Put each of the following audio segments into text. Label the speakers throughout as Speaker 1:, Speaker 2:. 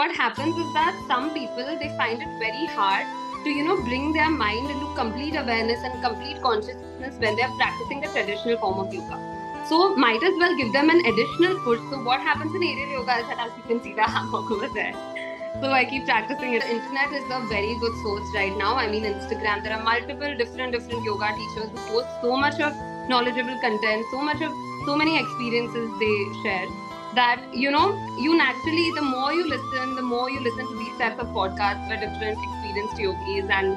Speaker 1: what happens is that some people, they find it very hard to, bring their mind into complete awareness and complete consciousness when they are practicing the traditional form of yoga. So might as well give them an additional push. So what happens in aerial yoga is that, as you can see, the hammock over there. So I keep practicing it. The internet is a very good source right now. I mean, Instagram, there are multiple different yoga teachers who post so much of knowledgeable content, so many experiences they share, that you naturally, the more you listen to these types of podcasts where different experienced yogis, and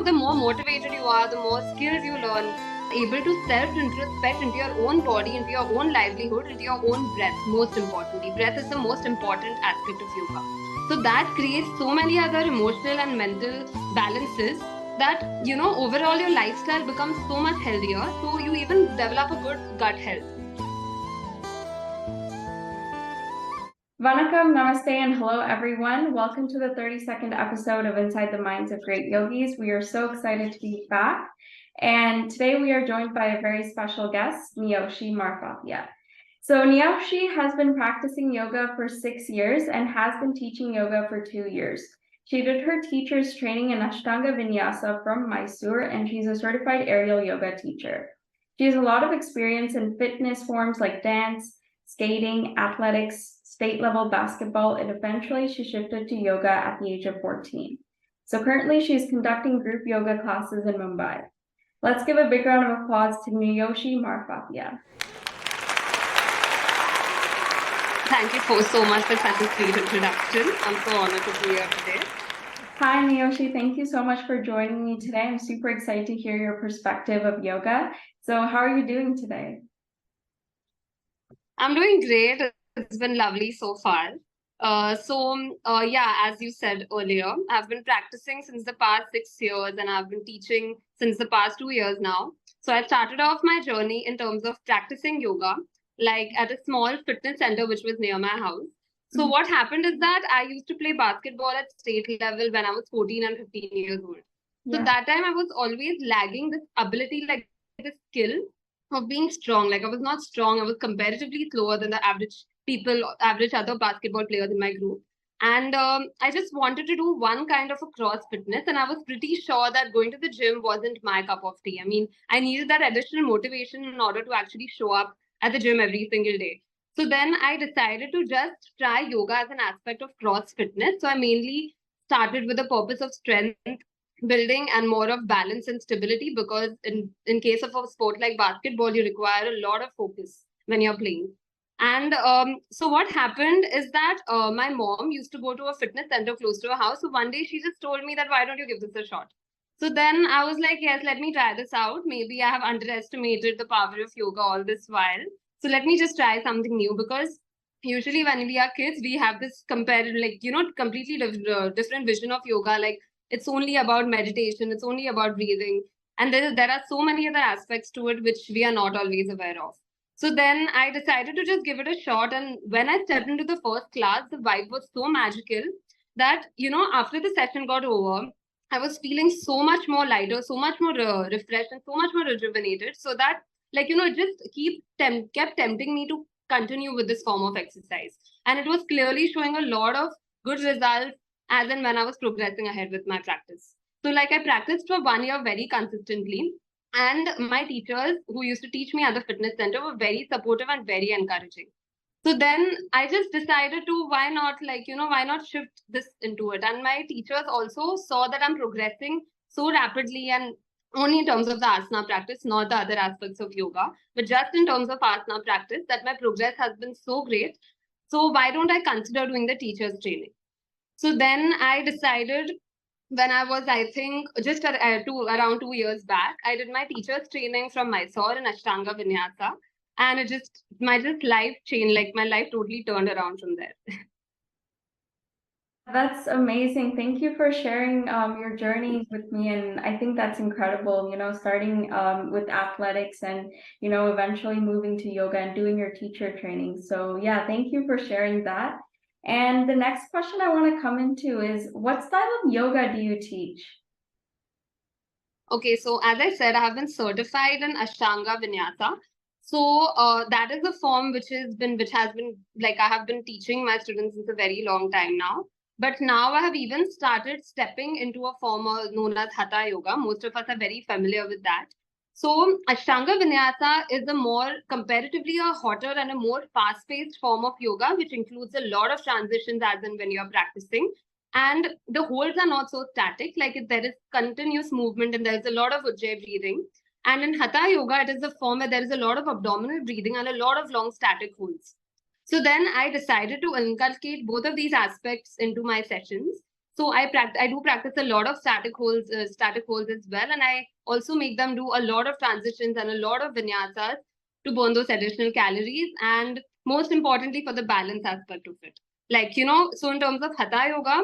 Speaker 1: the more motivated you are, the more skills you learn, able to self-introspect into your own body, into your own livelihood, into your own breath. Most importantly, breath is the most important aspect of yoga. So that creates so many other emotional and mental balances that overall your lifestyle becomes so much healthier, so you even develop a good gut health.
Speaker 2: Vanakkam, namaste, and hello everyone. Welcome to the 32nd episode of Inside the Minds of Great Yogis. We are so excited to be back. And today we are joined by a very special guest, Niyoshi Marfatia. So Niyoshi has been practicing yoga for 6 years and has been teaching yoga for 2 years. She did her teacher's training in Ashtanga Vinyasa from Mysore, and she's a certified aerial yoga teacher. She has a lot of experience in fitness forms like dance, skating, athletics, state-level basketball, and eventually she shifted to yoga at the age of 14. So currently she's conducting group yoga classes in Mumbai. Let's give a big round of applause to Niyoshi Marfatia.
Speaker 1: Thank you so much for such a sweet introduction. I'm so honored to be here today.
Speaker 2: Hi, Niyoshi. Thank you so much for joining me today. I'm super excited to hear your perspective of yoga. So how are you doing today?
Speaker 1: I'm doing great. It's been lovely so far. As you said earlier, I've been practicing since the past 6 years, and I've been teaching since the past 2 years now. So I started off my journey in terms of practicing yoga, like at a small fitness center, which was near my house. So what happened is that I used to play basketball at state level when I was 14 and 15 years old. So that time I was always lagging this ability, like this skill of being strong. Like I was not strong. I was comparatively slower than the average other basketball players in my group. And I just wanted to do one kind of a cross fitness. And I was pretty sure that going to the gym wasn't my cup of tea. I mean, I needed that additional motivation in order to actually show up at the gym every single day. So then I decided to just try yoga as an aspect of cross fitness. So I mainly started with the purpose of strength building and more of balance and stability, because in case of a sport like basketball, you require a lot of focus when you're playing. And so what happened is that my mom used to go to a fitness center close to her house. So one day she just told me that, why don't you give this a shot? So then I was like, yes, let me try this out. Maybe I have underestimated the power of yoga all this while. So let me just try something new, because usually when we are kids, we have this comparative, completely different vision of yoga. Like it's only about meditation, it's only about breathing. And there are so many other aspects to it which we are not always aware of. So then I decided to just give it a shot. And when I stepped into the first class, the vibe was so magical that, after the session got over, I was feeling so much more lighter, so much more refreshed, and so much more rejuvenated. So that, it just kept tempting me to continue with this form of exercise. And it was clearly showing a lot of good results as and when I was progressing ahead with my practice. So, like, I practiced for 1 year very consistently. And my teachers who used to teach me at the fitness center were very supportive and very encouraging. So then I just decided to, why not, why not shift this into it? And my teachers also saw that I'm progressing so rapidly, and only in terms of the asana practice, not the other aspects of yoga, but just in terms of asana practice, that my progress has been so great. So why don't I consider doing the teacher's training? So then I decided, when I was, I think, just around 2 years back, I did my teacher's training from Mysore in Ashtanga Vinyasa. And my life changed, like my life totally turned around from there.
Speaker 2: That's amazing. Thank you for sharing your journey with me. And I think that's incredible, starting with athletics and, eventually moving to yoga and doing your teacher training. So yeah, thank you for sharing that. And the next question I want to come into is, what style of yoga do you teach?
Speaker 1: Okay, so as I said, I have been certified in Ashtanga Vinyasa. So that is the form which has been like I have been teaching my students since a very long time now. But now I have even started stepping into a form known as Hatha Yoga. Most of us are very familiar with that. So Ashtanga Vinyasa is a more comparatively a hotter and a more fast-paced form of yoga, which includes a lot of transitions as in when you're practicing. And the holds are not so static, like there is continuous movement and there's a lot of ujjayi breathing. And in Hatha Yoga, it is a form where there is a lot of abdominal breathing and a lot of long static holds. So then I decided to inculcate both of these aspects into my sessions. So I do practice a lot of static holds as well, and I also make them do a lot of transitions and a lot of vinyasas to burn those additional calories, and most importantly for the balance aspect of it. Like so in terms of Hatha Yoga,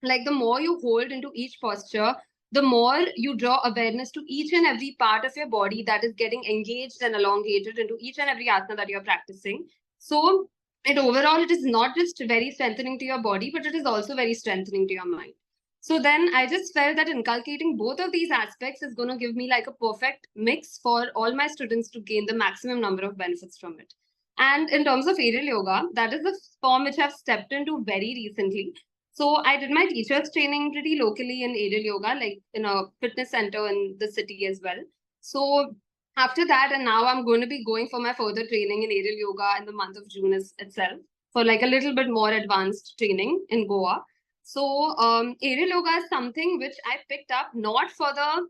Speaker 1: like the more you hold into each posture, the more you draw awareness to each and every part of your body that is getting engaged and elongated into each and every asana that you're practicing. So it is not just very strengthening to your body, but it is also very strengthening to your mind. So then I just felt that inculcating both of these aspects is going to give me like a perfect mix for all my students to gain the maximum number of benefits from it. And in terms of aerial yoga, that is a form which I've stepped into very recently. So I did my teacher's training pretty locally in aerial yoga, like in a fitness center in the city as well. So after that, and now I'm going to be going for my further training in aerial yoga in the month of June itself for like a little bit more advanced training in Goa. So aerial yoga is something which I picked up not for the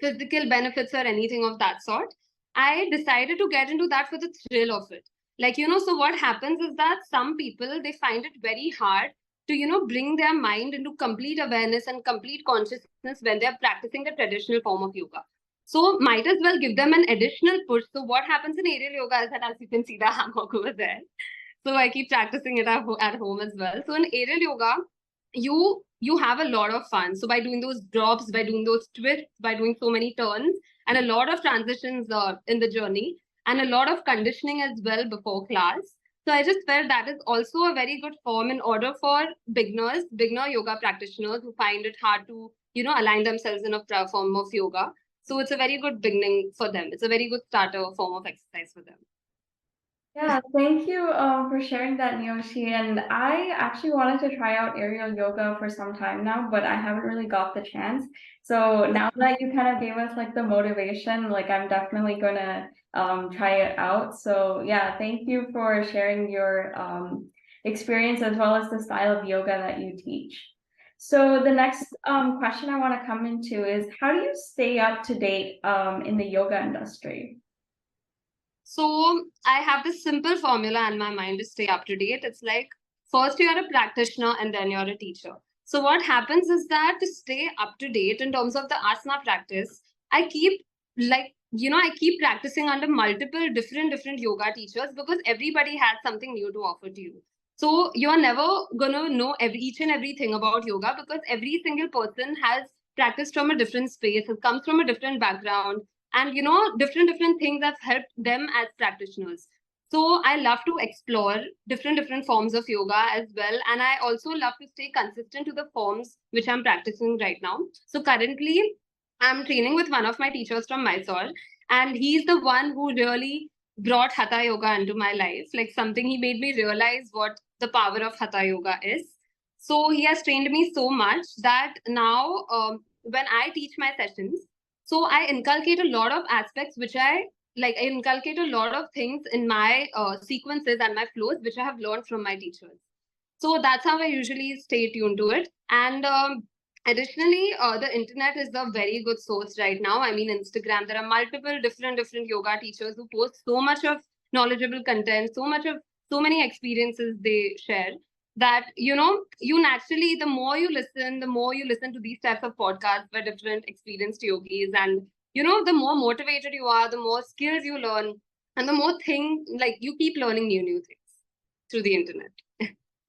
Speaker 1: physical benefits or anything of that sort. I decided to get into that for the thrill of it. Like, so what happens is that some people, they find it very hard to, bring their mind into complete awareness and complete consciousness when they're practicing the traditional form of yoga. So might as well give them an additional push. So what happens in aerial yoga is that, as you can see the hammock over there. So I keep practicing it at home as well. So in aerial yoga, you have a lot of fun. So by doing those drops, by doing those twists, by doing so many turns, and a lot of transitions in the journey, and a lot of conditioning as well before class. So I just felt that is also a very good form in order for beginner yoga practitioners who find it hard to, align themselves in a form of yoga. So it's a very good beginning for them. It's a very good starter form of exercise for them.
Speaker 2: Yeah, thank you for sharing that, Niyoshi. And I actually wanted to try out aerial yoga for some time now, but I haven't really got the chance. So now that you kind of gave us like the motivation, like I'm definitely gonna try it out. So yeah, thank you for sharing your experience as well as the style of yoga that you teach. So the next question I want to come into is, how do you stay up to date in the yoga industry?
Speaker 1: So I have this simple formula in my mind to stay up to date. It's like first you're a practitioner and then you're a teacher. So what happens is that to stay up to date in terms of the asana practice, I keep I keep practicing under multiple different yoga teachers because everybody has something new to offer to you. So you're never gonna know each and everything about yoga because every single person has practiced from a different space, it comes from a different background, and different things have helped them as practitioners. So I love to explore different forms of yoga as well, and I also love to stay consistent to the forms which I'm practicing right now. So currently I'm training with one of my teachers from Mysore, and he's the one who really brought hatha yoga into my life, like something. He made me realize what the power of hatha yoga is. So he has trained me so much that now when I teach my sessions, so I inculcate a lot of aspects which I inculcate a lot of things in my sequences and my flows which I have learned from my teachers. So that's how I usually stay tuned to it. And additionally, the internet is a very good source right now. I mean, Instagram, there are multiple different yoga teachers who post so much of knowledgeable content, so many experiences they share, that you naturally, the more you listen to these types of podcasts by different experienced yogis, and the more motivated you are, the more skills you learn, and the more you keep learning new things through the internet.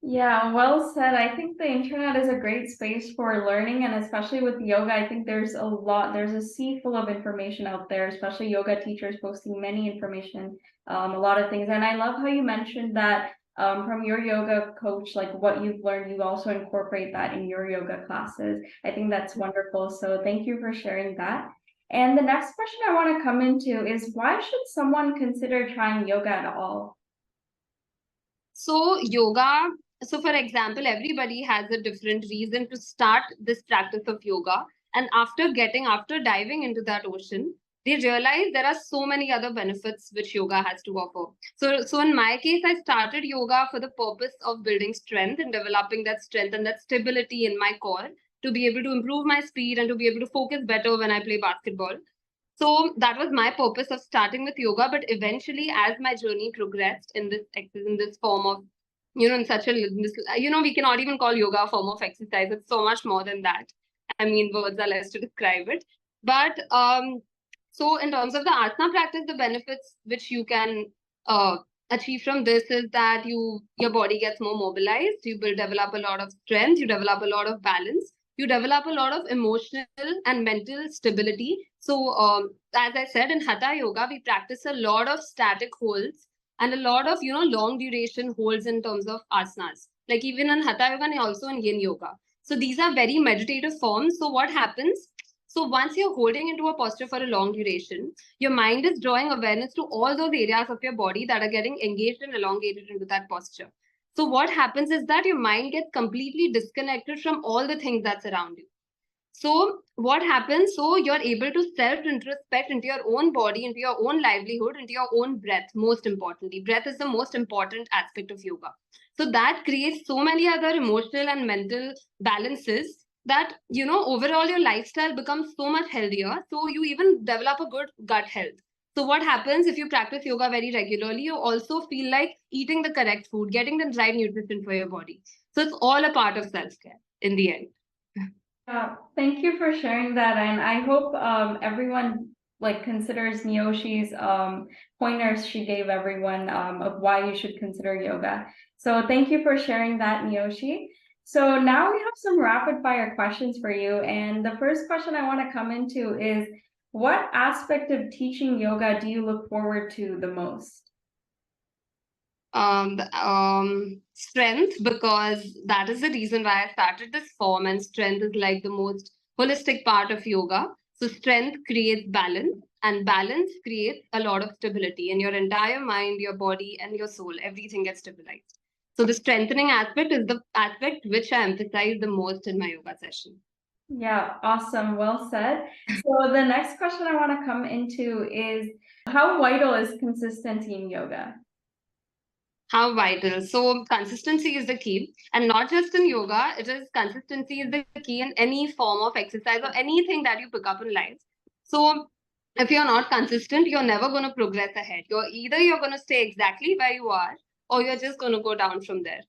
Speaker 2: Yeah, well said. I think the internet is a great space for learning, and especially with yoga, I think there's a sea full of information out there, especially yoga teachers posting many information, a lot of things. And I love how you mentioned that from your yoga coach, like what you've learned, you also incorporate that in your yoga classes. I think that's wonderful. So thank you for sharing that. And the next question I want to come into is, why should someone consider trying yoga at all?
Speaker 1: So yoga So for example, everybody has a different reason to start this practice of yoga. And after diving into that ocean, they realize there are so many other benefits which yoga has to offer. So in my case, I started yoga for the purpose of building strength and developing that strength and that stability in my core to be able to improve my speed and to be able to focus better when I play basketball. So that was my purpose of starting with yoga. But eventually, as my journey progressed in this form of, in such a, we cannot even call yoga a form of exercise. It's so much more than that. I mean, words are less to describe it. But so in terms of the asana practice, the benefits which you can uh, achieve from this is that your body gets more mobilized. You will develop a lot of strength. You develop a lot of balance. You develop a lot of emotional and mental stability. So, as I said, in Hatha Yoga, we practice a lot of static holds and a lot of, long duration holds in terms of asanas. Like even in Hatha Yoga and also in Yin Yoga. So these are very meditative forms. So what happens? So once you're holding into a posture for a long duration, your mind is drawing awareness to all those areas of your body that are getting engaged and elongated into that posture. So what happens is that your mind gets completely disconnected from all the things that's around you. So what happens? So you're able to self-introspect into your own body, into your own livelihood, into your own breath. Most importantly, breath is the most important aspect of yoga. So that creates so many other emotional and mental balances that, overall your lifestyle becomes so much healthier. So you even develop a good gut health. So what happens if you practice yoga very regularly? You also feel like eating the correct food, getting the right nutrition for your body. So it's all a part of self-care in the end.
Speaker 2: Thank you for sharing that, and I hope everyone like considers Niyoshi's pointers she gave everyone of why you should consider yoga. So thank you for sharing that, Niyoshi. So now we have some rapid fire questions for you, and the first question I want to come into is, what aspect of teaching yoga do you look forward to the most?
Speaker 1: Strength, because that is the reason why I started this form, and strength is like the most holistic part of yoga. So strength creates balance, and balance creates a lot of stability in your entire mind, your body, and your soul. Everything gets stabilized. So the strengthening aspect is the aspect which I emphasize the most in my yoga session.
Speaker 2: Yeah, awesome. Well said. So the next question I want to come into is, how vital is consistency in yoga?
Speaker 1: How vital. So consistency is the key, and not just in yoga. It is consistency is the key in any form of exercise or anything that you pick up in life. So if you're not consistent, you're never going to progress ahead. You're going to stay exactly where you are, or you're just going to go down from there.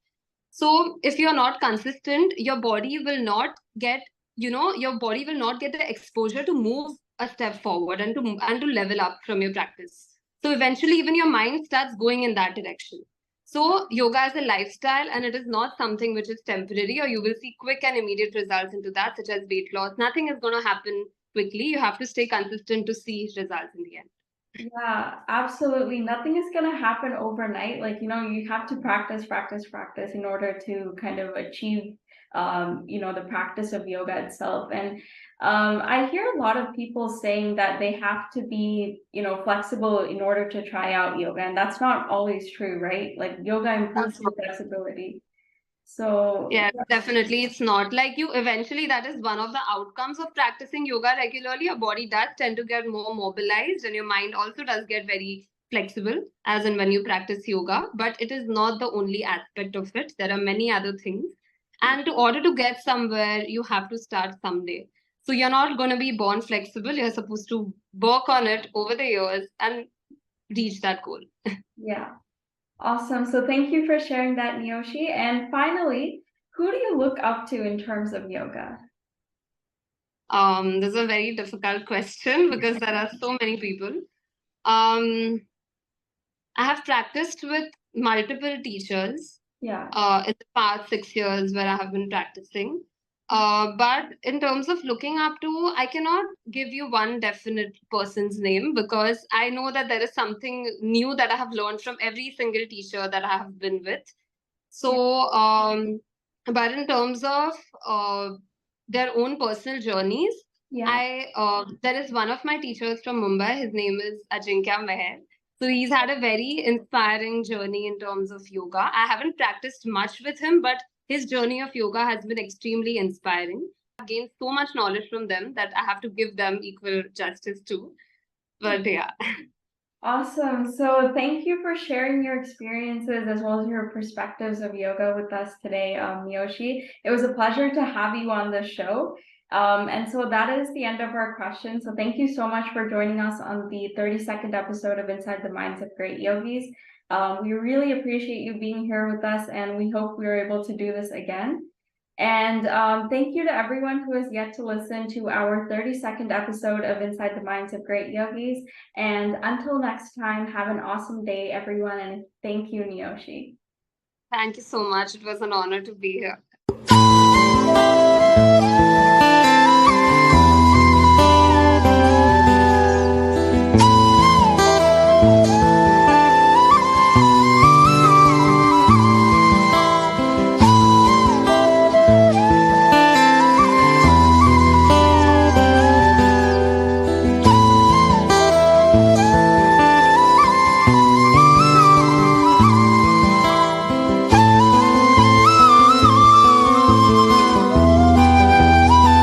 Speaker 1: So if you're not consistent, your body will not get, the exposure to move a step forward and to level up from your practice. So eventually, even your mind starts going in that direction. So yoga is a lifestyle, and it is not something which is temporary, or you will see quick and immediate results into that, such as weight loss. Nothing is going to happen quickly. You have to stay consistent to see results in the end.
Speaker 2: Yeah, absolutely. Nothing is going to happen overnight. Like, you have to practice, practice, practice in order to kind of achieve, the practice of yoga itself. And I hear a lot of people saying that they have to be, flexible in order to try out yoga. And that's not always true, right? Like, yoga improves your flexibility. So
Speaker 1: yeah, definitely. It's not like you eventually, that is one of the outcomes of practicing yoga regularly. Your body does tend to get more mobilized, and your mind also does get very flexible, as in when you practice yoga. But it is not the only aspect of it. There are many other things. And to order to get somewhere, you have to start someday. So you're not going to be born flexible. You're supposed to work on it over the years and reach that goal.
Speaker 2: yeah. Awesome. So thank you for sharing that, Niyoshi. And finally, who do you look up to in terms of yoga?
Speaker 1: This is a very difficult question because there are so many people. Um, I have practiced with multiple teachers
Speaker 2: Yeah.
Speaker 1: in the past 6 years where I have been practicing. But in terms of looking up to, I cannot give you one definite person's name because I know that there is something new that I have learned from every single teacher that I have been with. So, but in terms of their own personal journeys,
Speaker 2: Yeah.
Speaker 1: there is one of my teachers from Mumbai. His name is Ajinkya Meher. So he's had a very inspiring journey in terms of yoga. I haven't practiced much with him, but his journey of yoga has been extremely inspiring. I've gained so much knowledge from them that I have to give them equal justice too. But yeah.
Speaker 2: Awesome. So thank you for sharing your experiences as well as your perspectives of yoga with us today, Niyoshi. It was a pleasure to have you on the show. And so that is the end of our questions. So thank you so much for joining us on the 32nd episode of Inside the Minds of Great Yogis. We really appreciate you being here with us, and we hope we are able to do this again. And thank you to everyone who has yet to listen to our 32nd episode of Inside the Minds of Great Yogis. And until next time, have an awesome day, everyone. And thank you, Niyoshi.
Speaker 1: Thank you so much. It was an honor to be here.